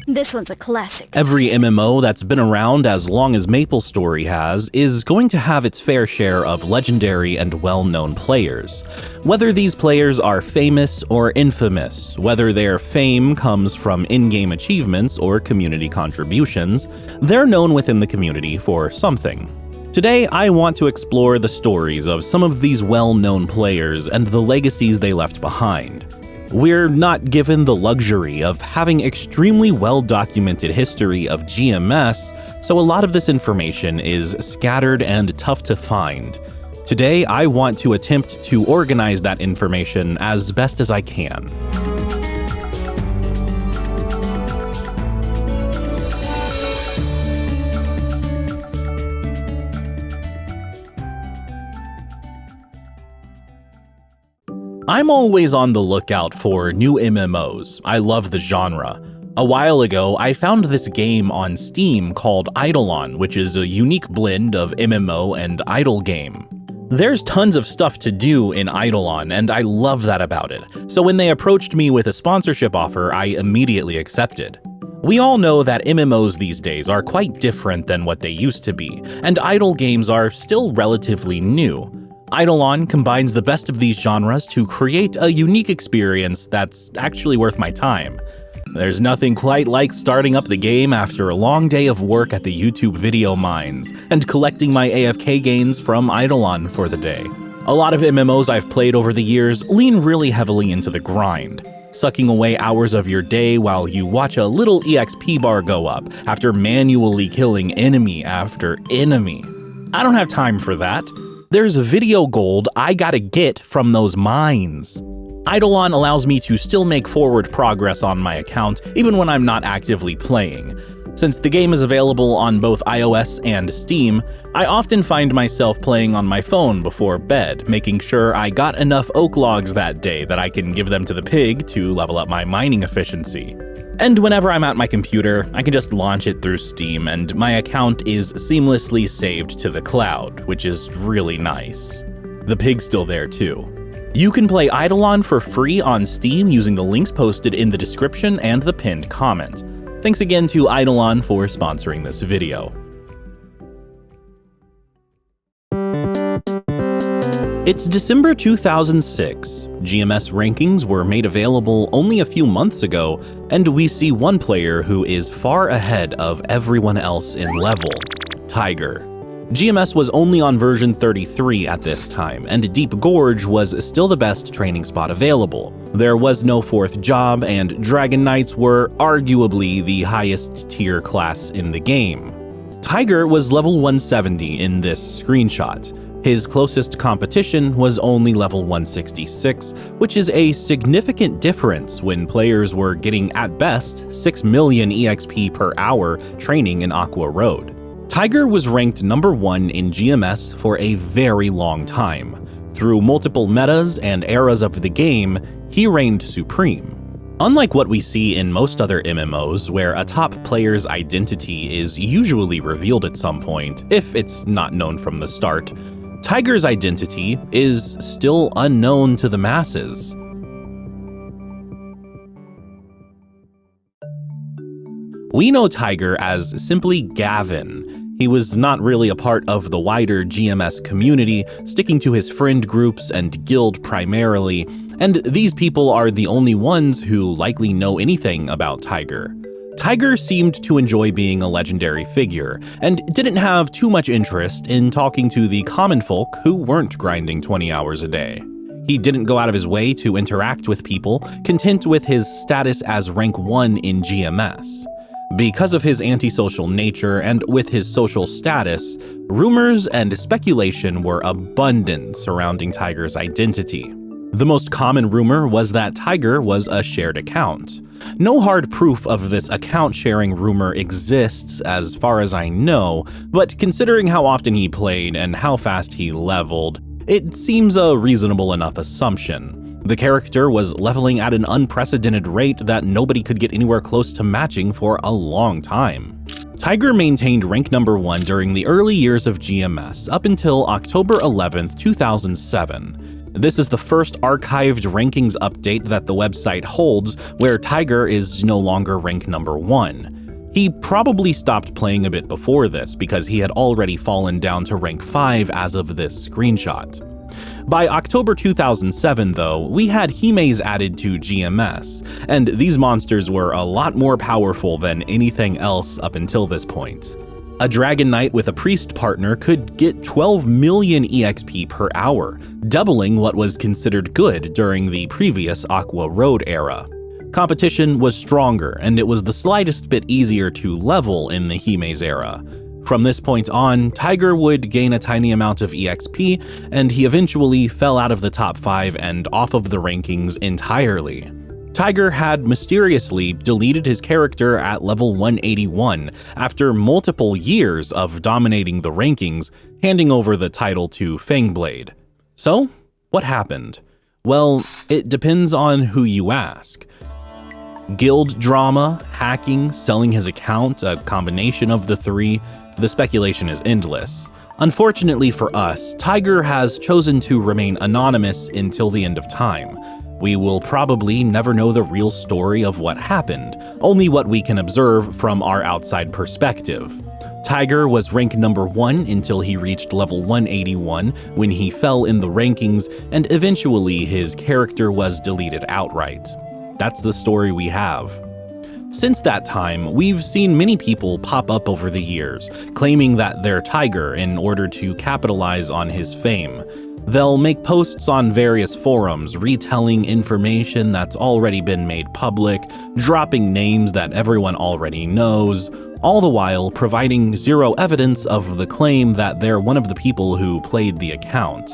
This one's a classic. Every MMO that's been around as long as MapleStory has is going to have its fair share of legendary and well-known players. Whether these players are famous or infamous, whether their fame comes from in-game achievements or community contributions, they're known within the community for something. Today, I want to explore the stories of some of these well-known players and the legacies they left behind. We're not given the luxury of having extremely well-documented history of GMS, so a lot of this information is scattered and tough to find. Today, I want to attempt to organize that information as best as I can. I'm always on the lookout for new MMOs. I love the genre. A while ago, I found this game on Steam called Eidolon, which is a unique blend of MMO and idle game. There's tons of stuff to do in Eidolon, and I love that about it. So when they approached me with a sponsorship offer, I immediately accepted. We all know that MMOs these days are quite different than what they used to be, and idle games are still relatively new. Eidolon combines the best of these genres to create a unique experience that's actually worth my time. There's nothing quite like starting up the game after a long day of work at the YouTube video mines and collecting my AFK gains from Eidolon for the day. A lot of MMOs I've played over the years lean really heavily into the grind, sucking away hours of your day while you watch a little EXP bar go up after manually killing enemy after enemy. I don't have time for that. There's video gold I gotta get from those mines. Eidolon allows me to still make forward progress on my account even when I'm not actively playing. Since the game is available on both iOS and Steam, I often find myself playing on my phone before bed, making sure I got enough oak logs that day that I can give them to the pig to level up my mining efficiency. And whenever I'm at my computer, I can just launch it through Steam and my account is seamlessly saved to the cloud, which is really nice. The pig's still there too. You can play Eidolon for free on Steam using the links posted in the description and the pinned comment. Thanks again to Eidolon for sponsoring this video. It's December 2006. GMS rankings were made available only a few months ago, and we see one player who is far ahead of everyone else in level, Tiger. GMS was only on version 33 at this time, and Deep Gorge was still the best training spot available. There was no fourth job, and Dragon Knights were arguably the highest tier class in the game. Tiger was level 170 in this screenshot. His closest competition was only level 166, which is a significant difference when players were getting at best 6 million EXP per hour training in Aqua Road. Tiger was ranked number 1 in GMS for a very long time. Through multiple metas and eras of the game, he reigned supreme. Unlike what we see in most other MMOs, where a top player's identity is usually revealed at some point, if it's not known from the start, Tiger's identity is still unknown to the masses. We know Tiger as simply Gavin. He was not really a part of the wider GMS community, sticking to his friend groups and guild primarily, and these people are the only ones who likely know anything about Tiger. Tiger seemed to enjoy being a legendary figure, and didn't have too much interest in talking to the common folk who weren't grinding 20 hours a day. He didn't go out of his way to interact with people, content with his status as rank 1 in GMS. Because of his antisocial nature and with his social status, rumors and speculation were abundant surrounding Tiger's identity. The most common rumor was that Tiger was a shared account. No hard proof of this account sharing rumor exists as far as I know, but considering how often he played and how fast he leveled, it seems a reasonable enough assumption. The character was leveling at an unprecedented rate that nobody could get anywhere close to matching for a long time. Tiger maintained rank number 1 during the early years of GMS up until October 11th, 2007. This is the first archived rankings update that the website holds, where Tiger is no longer ranked number 1. He probably stopped playing a bit before this because he had already fallen down to rank 5 as of this screenshot. By October 2007, though, we had Himeis added to GMS, and these monsters were a lot more powerful than anything else up until this point. A Dragon Knight with a priest partner could get 12 million EXP per hour, doubling what was considered good during the previous Aqua Road era. Competition was stronger, and it was the slightest bit easier to level in the Himeis era. From this point on, Tiger would gain a tiny amount of EXP, and he eventually fell out of the top 5 and off of the rankings entirely. Tiger had mysteriously deleted his character at level 181 after multiple years of dominating the rankings, handing over the title to Fangblade. So, what happened? Well, it depends on who you ask. Guild drama, hacking, selling his account, a combination of the three, the speculation is endless. Unfortunately for us, Tiger has chosen to remain anonymous until the end of time. We will probably never know the real story of what happened, only what we can observe from our outside perspective. Tiger was ranked number 1 until he reached level 181 when he fell in the rankings, and eventually his character was deleted outright. That's the story we have. Since that time, we've seen many people pop up over the years, claiming that they're Tiger in order to capitalize on his fame. They'll make posts on various forums, retelling information that's already been made public, dropping names that everyone already knows, all the while providing zero evidence of the claim that they're one of the people who played the account.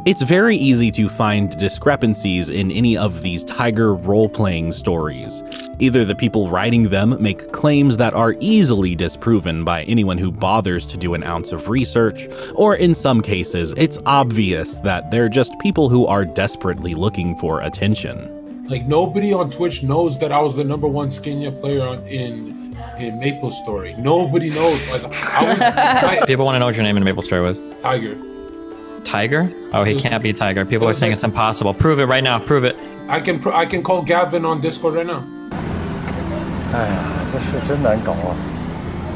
It's very easy to find discrepancies in any of these Tiger role-playing stories. Either the people writing them make claims that are easily disproven by anyone who bothers to do an ounce of research, or in some cases, it's obvious that they're just people who are desperately looking for attention. Like, nobody on Twitch knows that I was the #1 Skinya player in MapleStory. Nobody knows. Like, People want to know what your name in MapleStory was. Tiger. Tiger? Oh, he can't be Tiger. People are saying it's impossible. Prove it right now. Prove it. I can call Gavin on Discord right now.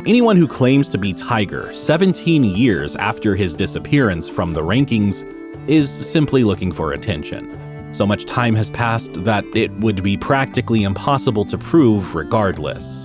Anyone who claims to be Tiger 17 years after his disappearance from the rankings is simply looking for attention. So much time has passed that it would be practically impossible to prove regardless.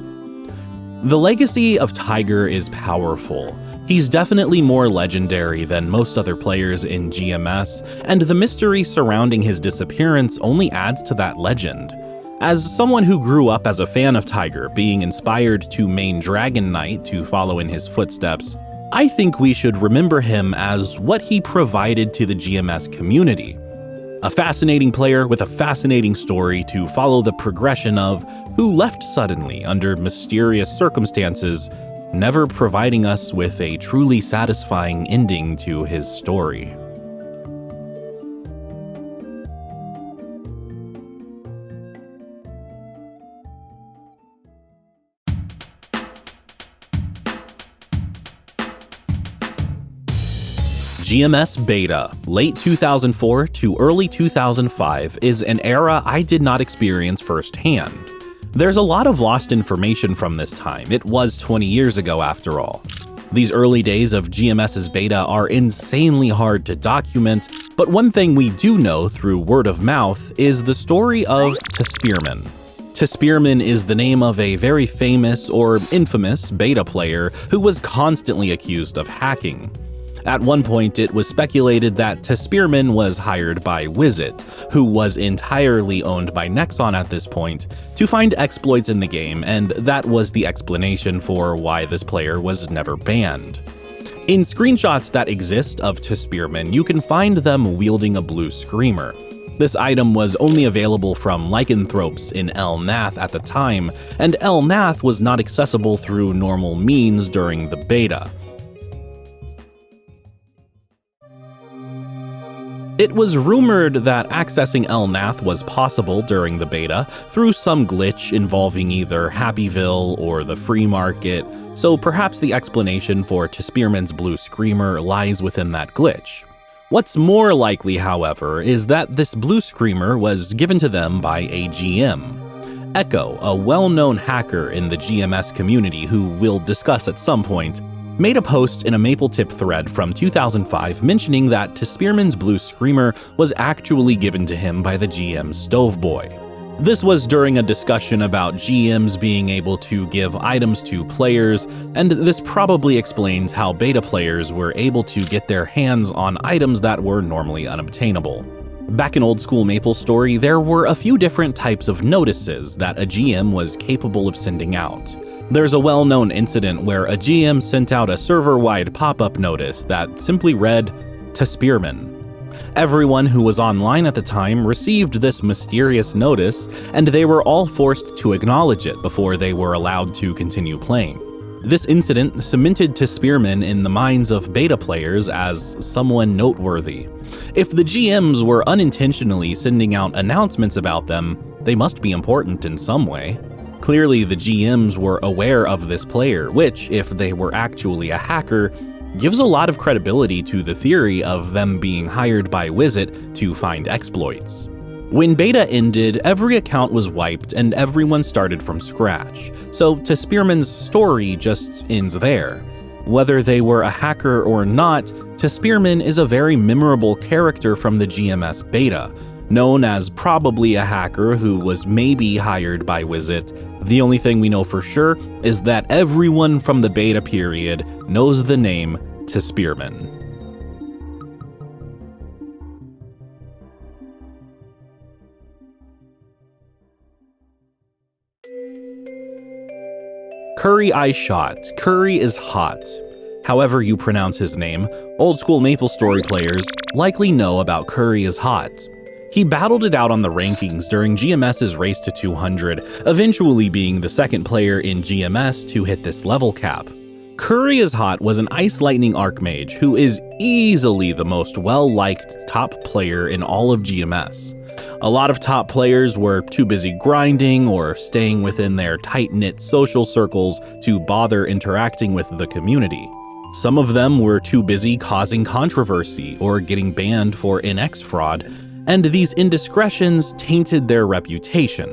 The legacy of Tiger is powerful. He's definitely more legendary than most other players in GMS, and the mystery surrounding his disappearance only adds to that legend. As someone who grew up as a fan of Tiger, being inspired to main Dragon Knight to follow in his footsteps, I think we should remember him as what he provided to the GMS community. A fascinating player with a fascinating story to follow the progression of, who left suddenly under mysterious circumstances, never providing us with a truly satisfying ending to his story. GMS Beta, late 2004 to early 2005, is an era I did not experience firsthand. There's a lot of lost information from this time. It was 20 years ago after all. These early days of GMS's beta are insanely hard to document, but one thing we do know through word of mouth is the story of Spearman. Spearman is the name of a very famous or infamous beta player who was constantly accused of hacking. At one point, it was speculated that Spearman was hired by Wizit, who was entirely owned by Nexon at this point, to find exploits in the game, and that was the explanation for why this player was never banned. In screenshots that exist of Spearman, you can find them wielding a blue screamer. This item was only available from lycanthropes in Elnath at the time, and Elnath was not accessible through normal means during the beta. It was rumored that accessing Elnath was possible during the beta through some glitch involving either Happyville or the free market, so perhaps the explanation for Spearman's blue screamer lies within that glitch. What's more likely, however, is that this blue screamer was given to them by a GM. Echo, a well-known hacker in the GMS community who we'll discuss at some point, made a post in a MapleTip thread from 2005 mentioning that Spearman's blue screamer was actually given to him by the GM Stoveboy. This was during a discussion about GMs being able to give items to players, and this probably explains how beta players were able to get their hands on items that were normally unobtainable. Back in old school MapleStory, there were a few different types of notices that a GM was capable of sending out. There's a well-known incident where a GM sent out a server-wide pop-up notice that simply read, "To Spearman." Everyone who was online at the time received this mysterious notice, and they were all forced to acknowledge it before they were allowed to continue playing. This incident cemented To Spearman in the minds of beta players as someone noteworthy. If the GMs were unintentionally sending out announcements about them, they must be important in some way. Clearly, the GMs were aware of this player, which, if they were actually a hacker, gives a lot of credibility to the theory of them being hired by Wizit to find exploits. When beta ended, every account was wiped and everyone started from scratch, so To Spearman's story just ends there. Whether they were a hacker or not, To Spearman is a very memorable character from the GMS beta, known as probably a hacker who was maybe hired by Wizit. The only thing we know for sure is that everyone from the beta period knows the name To Spearman. Curry I Shot. Curry is hot. However you pronounce his name, old school MapleStory players likely know about Curry is hot. He battled it out on the rankings during GMS's race to 200, eventually being the second player in GMS to hit this level cap. Curry is Hot was an Ice Lightning Archmage who is easily the most well-liked top player in all of GMS. A lot of top players were too busy grinding or staying within their tight-knit social circles to bother interacting with the community. Some of them were too busy causing controversy or getting banned for NX fraud, and these indiscretions tainted their reputation.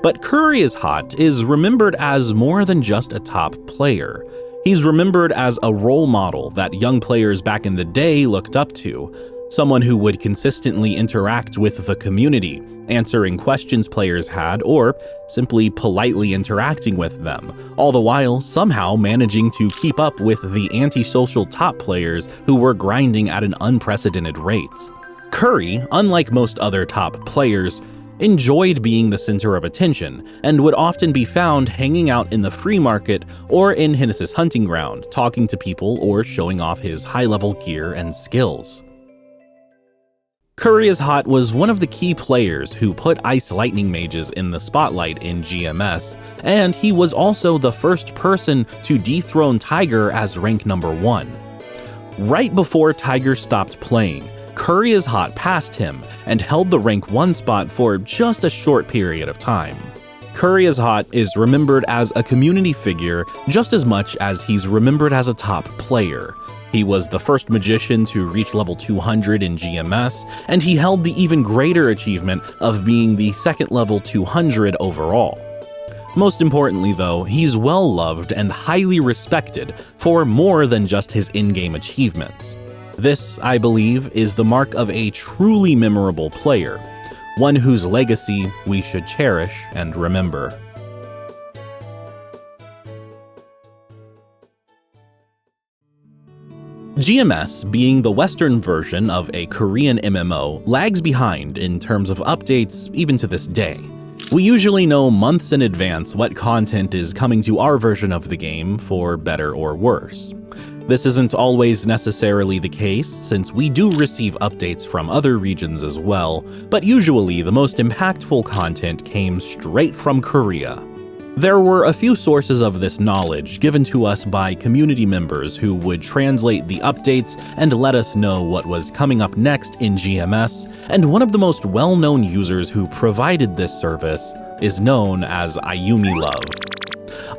But Curry is Hot is remembered as more than just a top player. He's remembered as a role model that young players back in the day looked up to, someone who would consistently interact with the community, answering questions players had or simply politely interacting with them, all the while somehow managing to keep up with the antisocial top players who were grinding at an unprecedented rate. Curry, unlike most other top players, enjoyed being the center of attention and would often be found hanging out in the free market or in Hinnis's hunting ground, talking to people or showing off his high-level gear and skills. Curry is Hot was one of the key players who put Ice Lightning mages in the spotlight in GMS, and he was also the first person to dethrone Tiger as rank number 1. Right before Tiger stopped playing, Curry is Hot passed him and held the rank 1 spot for just a short period of time. Curry is Hot is remembered as a community figure just as much as he's remembered as a top player. He was the first magician to reach level 200 in GMS, and he held the even greater achievement of being the second level 200 overall. Most importantly though, he's well loved and highly respected for more than just his in-game achievements. This, I believe, is the mark of a truly memorable player, one whose legacy we should cherish and remember. GMS, being the Western version of a Korean MMO, lags behind in terms of updates even to this day. We usually know months in advance what content is coming to our version of the game, for better or worse. This isn't always necessarily the case, since we do receive updates from other regions as well, but usually the most impactful content came straight from Korea. There were a few sources of this knowledge given to us by community members who would translate the updates and let us know what was coming up next in GMS, and one of the most well-known users who provided this service is known as IumiLove.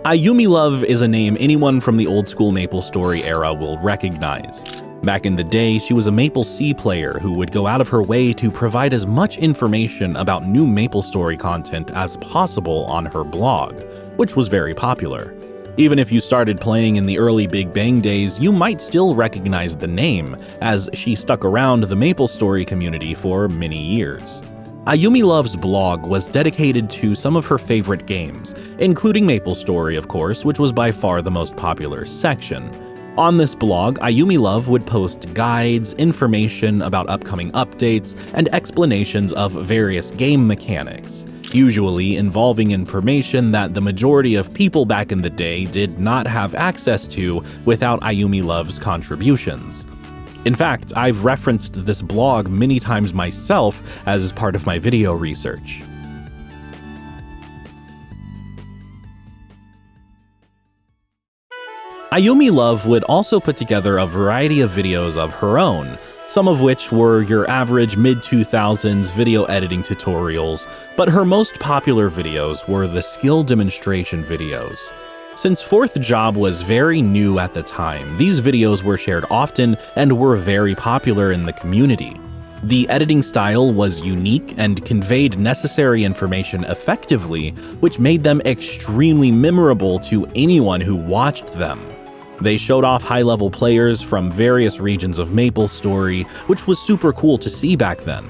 IumiLove is a name anyone from the old school MapleStory era will recognize. Back in the day, she was a Maple C player who would go out of her way to provide as much information about new MapleStory content as possible on her blog, which was very popular. Even if you started playing in the early Big Bang days, you might still recognize the name, as she stuck around the MapleStory community for many years. Ayumi Love's blog was dedicated to some of her favorite games, including MapleStory, of course, which was by far the most popular section. On this blog, Ayumi Love would post guides, information about upcoming updates, and explanations of various game mechanics, usually involving information that the majority of people back in the day did not have access to without Ayumi Love's contributions. In fact, I've referenced this blog many times myself as part of my video research. Ayumi Love would also put together a variety of videos of her own, some of which were your average mid-2000s video editing tutorials, but her most popular videos were the skill demonstration videos. Since Fourth Job was very new at the time, these videos were shared often and were very popular in the community. The editing style was unique and conveyed necessary information effectively, which made them extremely memorable to anyone who watched them. They showed off high-level players from various regions of MapleStory, which was super cool to see back then.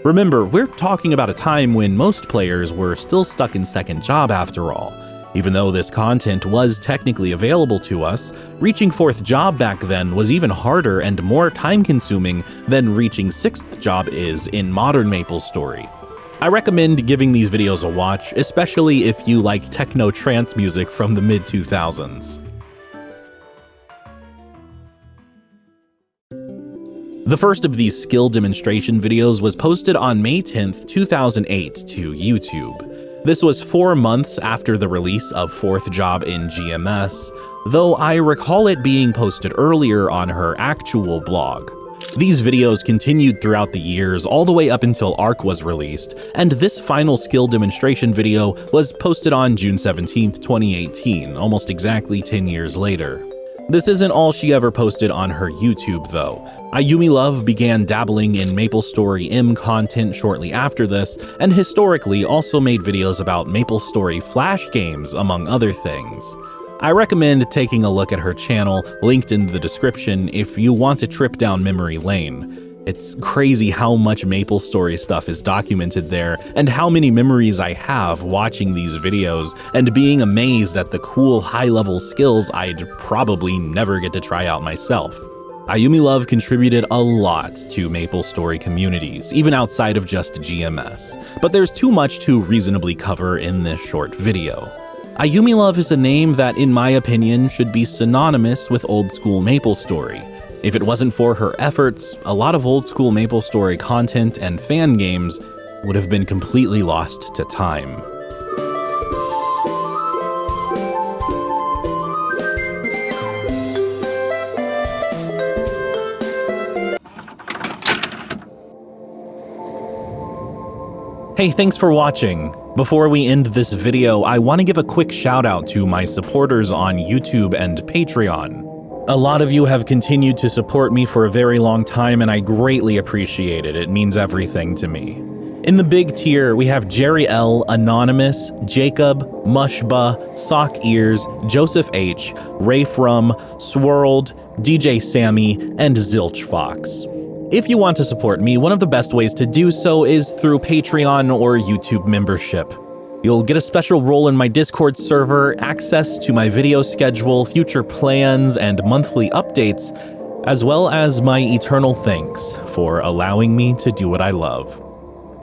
Remember, we're talking about a time when most players were still stuck in Second Job after all. Even though this content was technically available to us, reaching Fourth Job back then was even harder and more time-consuming than reaching Sixth Job is in modern MapleStory. I recommend giving these videos a watch, especially if you like techno-trance music from the mid-2000s. The first of these skill demonstration videos was posted on May 10th, 2008 to YouTube. This was 4 months after the release of Fourth Job in GMS, though I recall it being posted earlier on her actual blog. These videos continued throughout the years all the way up until ARC was released, and this final skill demonstration video was posted on June 17th, 2018, almost exactly 10 years later. This isn't all she ever posted on her YouTube, though. Ayumi Love began dabbling in MapleStory M content shortly after this, and historically also made videos about MapleStory Flash games, among other things. I recommend taking a look at her channel, linked in the description, if you want to trip down memory lane. It's crazy how much MapleStory stuff is documented there, and how many memories I have watching these videos and being amazed at the cool high-level skills I'd probably never get to try out myself. Ayumi Love contributed a lot to MapleStory communities, even outside of just GMS, but there's too much to reasonably cover in this short video. Ayumi Love is a name that, in my opinion, should be synonymous with old-school MapleStory. If it wasn't for her efforts, a lot of old-school MapleStory content and fan games would have been completely lost to time. Hey, thanks for watching. Before we end this video, I want to give a quick shout out to my supporters on YouTube and Patreon. A lot of you have continued to support me for a very long time, and I greatly appreciate it. It means everything to me. In the big tier, we have Jerry L, Anonymous, Jacob, Mushba, Sock Ears, Joseph H, Ray From, Swirled, DJ Sammy, and Zilch Fox. If you want to support me, one of the best ways to do so is through Patreon or YouTube membership. You'll get a special role in my Discord server, access to my video schedule, future plans, and monthly updates, as well as my eternal thanks for allowing me to do what I love.